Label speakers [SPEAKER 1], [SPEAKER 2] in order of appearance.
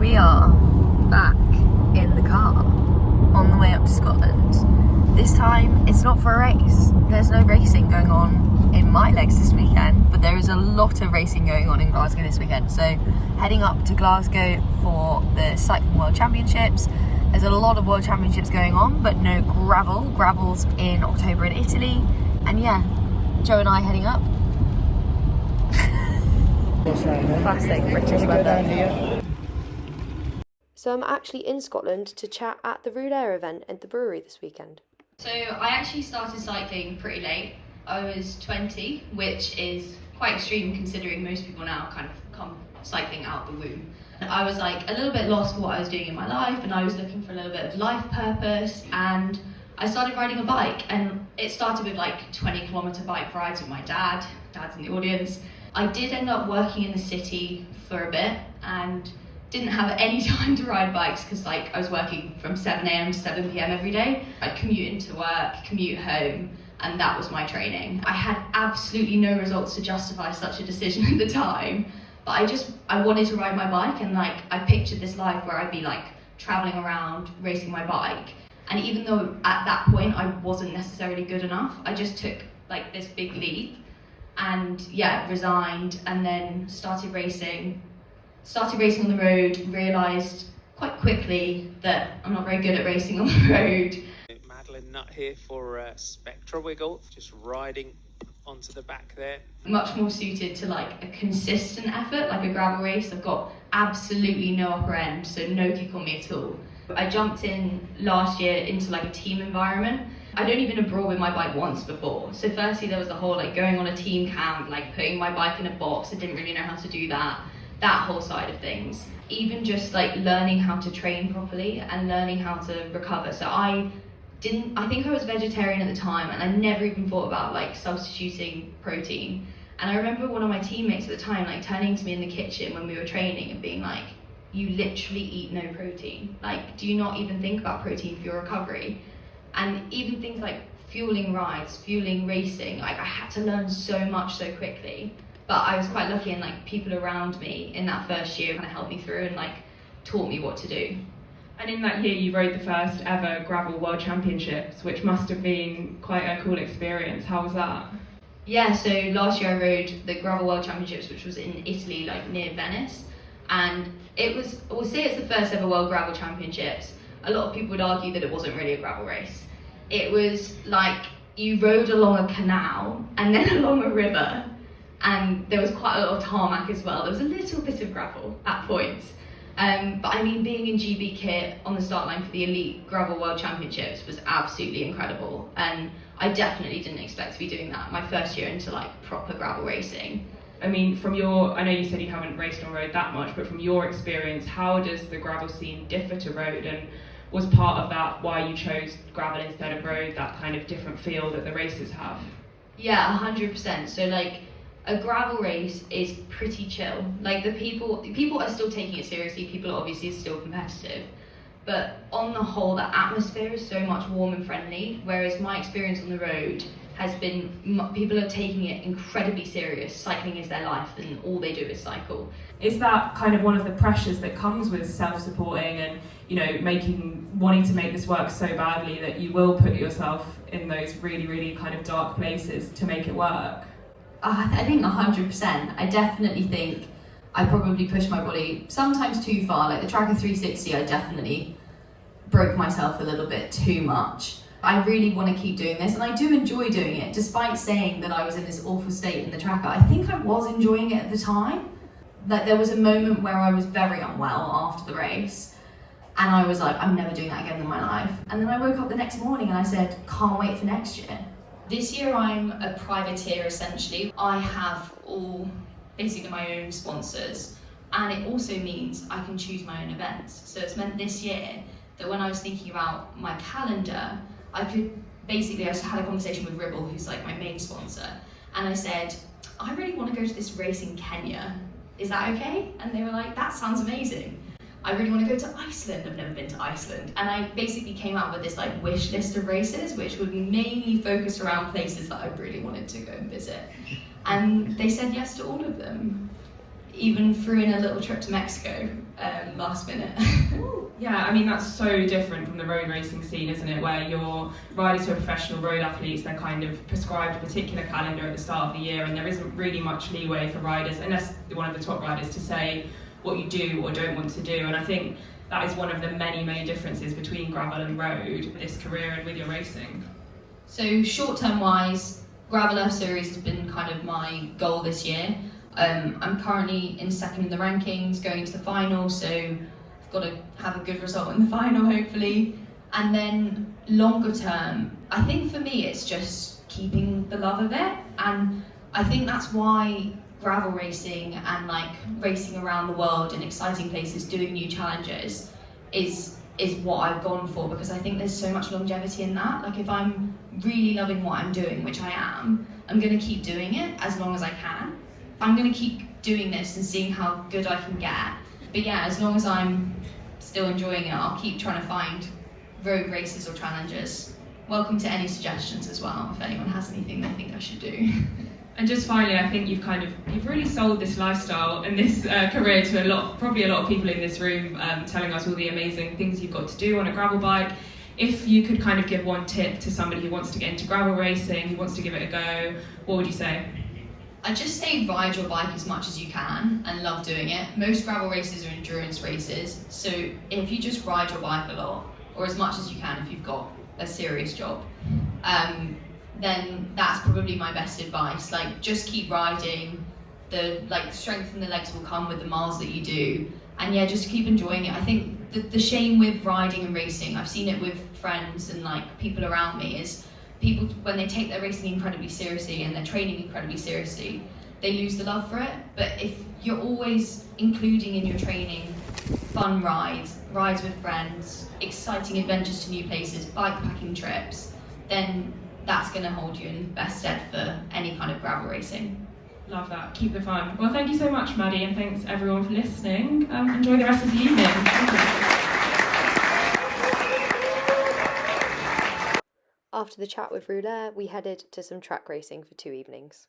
[SPEAKER 1] We are back in the car on the way up to Scotland. This time it's not for a race. There's no racing going on in my legs this weekend, but there is a lot of racing going on in Glasgow this weekend. So heading up to Glasgow for the Cycling World Championships. There's a lot of World Championships going on, but no gravel. Gravel's in October in Italy. And yeah, Joe and I heading up. Classic British weather. So I'm actually in Scotland to chat at the Rouleur event at the brewery this weekend.
[SPEAKER 2] So I actually started cycling pretty late. I was 20, which is quite extreme considering most people now kind of come cycling out the womb. I was like a little bit lost for what I was doing in my life, and I was looking for a little bit of life purpose, and I started riding a bike, and it started with like 20-kilometre bike rides with my dad. Dad's in the audience. I did end up working in the city for a bit and didn't have any time to ride bikes because like I was working from 7 a.m. to 7 p.m. every day. I'd commute into work, commute home, and that was my training. I had absolutely no results to justify such a decision at the time, but I wanted to ride my bike, and like I pictured this life where I'd be like traveling around racing my bike. And even though at that point I wasn't necessarily good enough, I just took like this big leap and yeah, resigned, and then started racing on the road, realised quite quickly that I'm not very good at racing on the road.
[SPEAKER 3] Nutt here for Spectra Wiggle, just riding onto the back there.
[SPEAKER 2] Much more suited to like a consistent effort, like a gravel race. I've got absolutely no upper end, so no kick on me at all. I jumped in last year into like a team environment. I'd only been abroad with my bike once before. So firstly there was the whole like going on a team camp, like putting my bike in a box. I didn't really know how to do that whole side of things. Even just like learning how to train properly and learning how to recover. So I think I was vegetarian at the time, and I never even thought about like substituting protein. And I remember one of my teammates at the time like turning to me in the kitchen when we were training and being like, you literally eat no protein. Like, do you not even think about protein for your recovery? And even things like fueling rides, fueling racing, like I had to learn so much so quickly. But I was quite lucky, and like people around me in that first year kind of helped me through and like taught me what to do.
[SPEAKER 4] And in that year you rode the first ever gravel world championships, which must have been quite a cool experience. How was that?
[SPEAKER 2] Yeah, so last year I rode the gravel world championships, which was in Italy, like near Venice. And it was, we'll say it's the first ever world gravel championships. A lot of people would argue that it wasn't really a gravel race. It was like you rode along a canal and then along a river, and there was quite a lot of tarmac as well. There was a little bit of gravel at points. But I mean, being in GB kit on the start line for the Elite Gravel World Championships was absolutely incredible. And I definitely didn't expect to be doing that my first year into like proper gravel racing.
[SPEAKER 4] I mean, I know you said you haven't raced on road that much, but from your experience, how does the gravel scene differ to road? And was part of that why you chose gravel instead of road, that kind of different feel that the races have?
[SPEAKER 2] Yeah, 100%. So like, a gravel race is pretty chill. Like the people are still taking it seriously. People obviously are still competitive, but on the whole, the atmosphere is so much warm and friendly. Whereas my experience on the road has been people are taking it incredibly serious. Cycling is their life, and all they do is cycle.
[SPEAKER 4] Is that kind of one of the pressures that comes with self-supporting and wanting to make this work so badly that you will put yourself in those really, really kind of dark places to make it work?
[SPEAKER 2] I think 100%. I definitely think I probably pushed my body sometimes too far. Like the Tracker 360, I definitely broke myself a little bit too much. I really want to keep doing this, and I do enjoy doing it, despite saying that I was in this awful state in the Tracker. I think I was enjoying it at the time. Like there was a moment where I was very unwell after the race, and I was like, I'm never doing that again in my life. And then I woke up the next morning and I said, can't wait for next year. This year I'm a privateer essentially. I have all basically my own sponsors, and it also means I can choose my own events. So it's meant this year that when I was thinking about my calendar, I just had a conversation with Ribble, who's like my main sponsor, and I said, I really want to go to this race in Kenya. Is that okay? And they were like, that sounds amazing. I really want to go to Iceland. I've never been to Iceland. And I basically came out with this like wish list of races, which would mainly focus around places that I really wanted to go and visit. And they said yes to all of them. Even threw in a little trip to Mexico. last minute.
[SPEAKER 4] Yeah, I mean, that's so different from the road racing scene, isn't it? Where your riders who are professional road athletes, they're kind of prescribed a particular calendar at the start of the year, and there isn't really much leeway for riders, unless you're one of the top riders, to say what you do or don't want to do. And I think that is one of the many, many differences between gravel and road, this career and with your racing.
[SPEAKER 2] So short-term wise, Gravel F Series has been kind of my goal this year. I'm currently in second in the rankings, going to the final, so I've got to have a good result in the final, hopefully. And then longer term, I think for me it's just keeping the love of it, and I think that's why gravel racing and like racing around the world in exciting places, doing new challenges, is what I've gone for, because I think there's so much longevity in that. Like if I'm really loving what I'm doing, which I am, I'm going to keep doing it as long as I can. I'm going to keep doing this and seeing how good I can get. But yeah, as long as I'm still enjoying it, I'll keep trying to find road races or challenges. Welcome to any suggestions as well, if anyone has anything they think I should do.
[SPEAKER 4] And just finally, I think you've really sold this lifestyle and this career to probably a lot of people in this room, telling us all the amazing things you've got to do on a gravel bike. If you could kind of give one tip to somebody who wants to get into gravel racing, who wants to give it a go, what would you say?
[SPEAKER 2] I'd just say ride your bike as much as you can and love doing it. Most gravel races are endurance races, so if you just ride your bike a lot, or as much as you can if you've got a serious job, then that's probably my best advice. Like, just keep riding. The strength in the legs will come with the miles that you do, and yeah, just keep enjoying it. I think the shame with riding and racing, I've seen it with friends and like people around me, is people, when they take their racing incredibly seriously and their training incredibly seriously, they lose the love for it. But if you're always including in your training fun rides with friends, exciting adventures to new places, bikepacking trips, then that's going to hold you in best stead for any kind of gravel racing.
[SPEAKER 4] Love that. Keep the fun. Well, thank you so much, Maddie, and thanks everyone for listening. Enjoy the rest of the evening.
[SPEAKER 1] After the chat with Rouleur, we headed to some track racing for 2 evenings.